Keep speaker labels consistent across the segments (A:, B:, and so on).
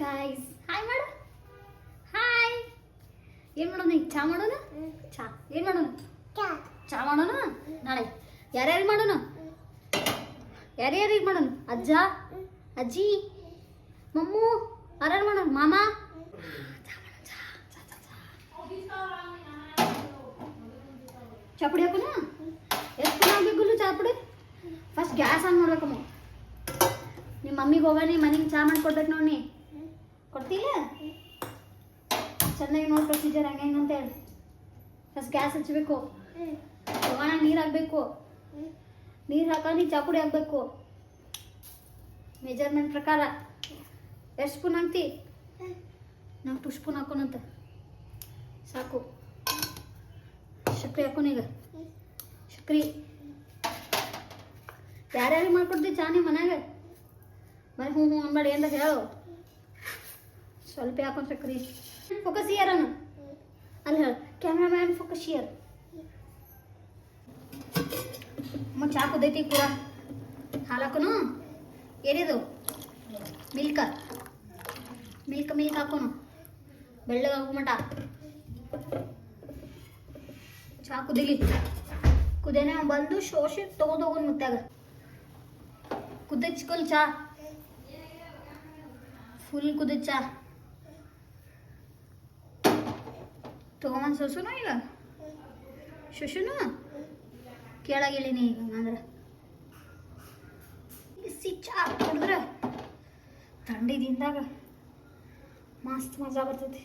A: Guys, hi ಮಾಡು. Hi. ಏನು ಮಾಡೋಣ ಈಗ? ಚಾ ಮಾಡೋಣ. ಚಾ ಏನು ಮಾಡೋಣ? ಚಾ ಮಾಡೋಣ. ನಾಳೆ ಯಾರ್ಯಾರಿಗೆ ಮಾಡೋಣ? ಯಾರ್ಯಾರಿಗೆ ಮಾಡೋಣ? ಅಜ್ಜ, ಅಜ್ಜಿ, ಮಮ್ಮು, ಯಾರ್ಯಾರು ಮಾಡೋಣ? ಮಾಮ. ಚಾ ಪುಡಿ ಹಾಕೋಣ. ಎಷ್ಟು ಪುಡಿ ಹಾಕ್ಬೇಕು? ಚಾ ಪುಡಿ ಫಸ್ಟ್ ಗ್ಯಾಸ್ ಆನ್ ಮಾಡ್ಬೇಕಮ್ಮ. ನಿಮ್ಮ ಮಮ್ಮಿಗೆ ಹೋಗೋಣ, ಮನೆಗೆ ಚಾ ಮಾಡಿಕೊಡ್ಬೇಕು ನೋಡಿ. ಕೊಡ್ತಿಲ್ಲ? ಚೆನ್ನಾಗಿ ನೋಡಿ ಪ್ರೊಸೀಜರ್ ಹಂಗೆ ಹೆಂಗೆ ಅಂತೇಳಿ. ಫಸ್ಟ್ ಗ್ಯಾಸ್ ಹಚ್ಚಬೇಕು, ಹೋಗೋಣ, ನೀರು ಹಾಕಬೇಕು. ನೀರು ಹಾಕೊಂಡು ಚಾ ಪುಡಿ ಹಾಕಬೇಕು. ಮೆಜರ್ಮೆಂಟ್ ಪ್ರಕಾರ ಎಷ್ಟು ಸ್ಪೂನ್ ಹಾಕ್ತಿ? ನಾವು 2 ಸ್ಪೂನ್ ಹಾಕೋಣಂತ ಸಾಕು. ಸಕ್ರೆ ಹಾಕೋಣ ಈಗ. ಸಕ್ರೆ ಯಾರ್ಯಾರಿಗೆ ಮಾಡ್ಕೊಡ್ತೀವಿ ಚಾ ನಿಮ್ಮ ಮನ್ಯಾಗ? ಬರೀ ಹ್ಞೂ ಅನ್ಬೇಡಿ, ಏನ್ರ ಹೇಳು. ಸ್ವಲ್ಪ ಹಾಕೊಂಡು ಸಕ್ರೆ. ಫೋಕಸ್ ಇಯರ್ ಅನ್ನು ಅಲ್ಲಿ ಹೇಳು. Cameraman focus year. ಚಾ ಕುದೈತಿ ಕೂಡ. ಹಾಲು ಹಾಕೋನು. ಏನಿದು? ಮಿಲ್ಕ್ ಹಾಕೋನು. ಬೆಳ್ಳಗೆ ಹಾಕೋ ಮಟ ಚಾ ಕುದಿಲಿ. ಕುದೇನೆ ಬಂದು ಶೋಷಿ ತಗೊಂಡೋಗೋನು ಮುತ್ತಾಗ. ಕುದಿಸ್ಕೊಲ್ ಚಾ, ಫುಲ್ ಕುದಿದ ಚಾ ತಗೊಂಬಂದು ಸೊಸುನು. ಈಗ ಶುಶುನು ಕೇಳಾಗಿಳಿನಿ. ಈಗ ಅಂದ್ರೆ ಬಿಸಿ ಚಾ ಕುಡಿದ್ರೆ ಥಂಡಿದಿಂದಾಗ ಮಸ್ತ್ ಮಜಾ ಬರ್ತೈತಿ.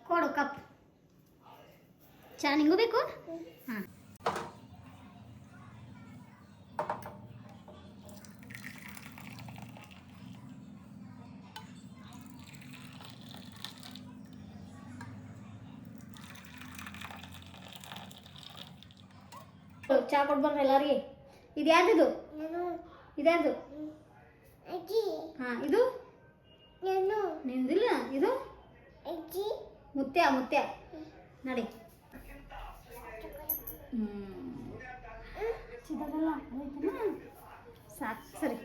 A: ಕೊಡು ಕಪ್ ಚಾ. ನಿಂಗೂ ಬೇಕು? ಹಾಂ. ಚಾ ಕೊಡ್ಬಾರ್ದು ಎಲ್ಲರಿಗೆ. ಇದು ಯಾರ್ದು? ಇದ್ಯಾರ್ದು? ಹಾಂ, ಇದು ನಿಂದಿಲ್ಲ. ಇದು ಮುತ್ಯ ನಡಿ. ಚಿದಾಗಲ್ಲ ಸಾಕು. ಸರಿ.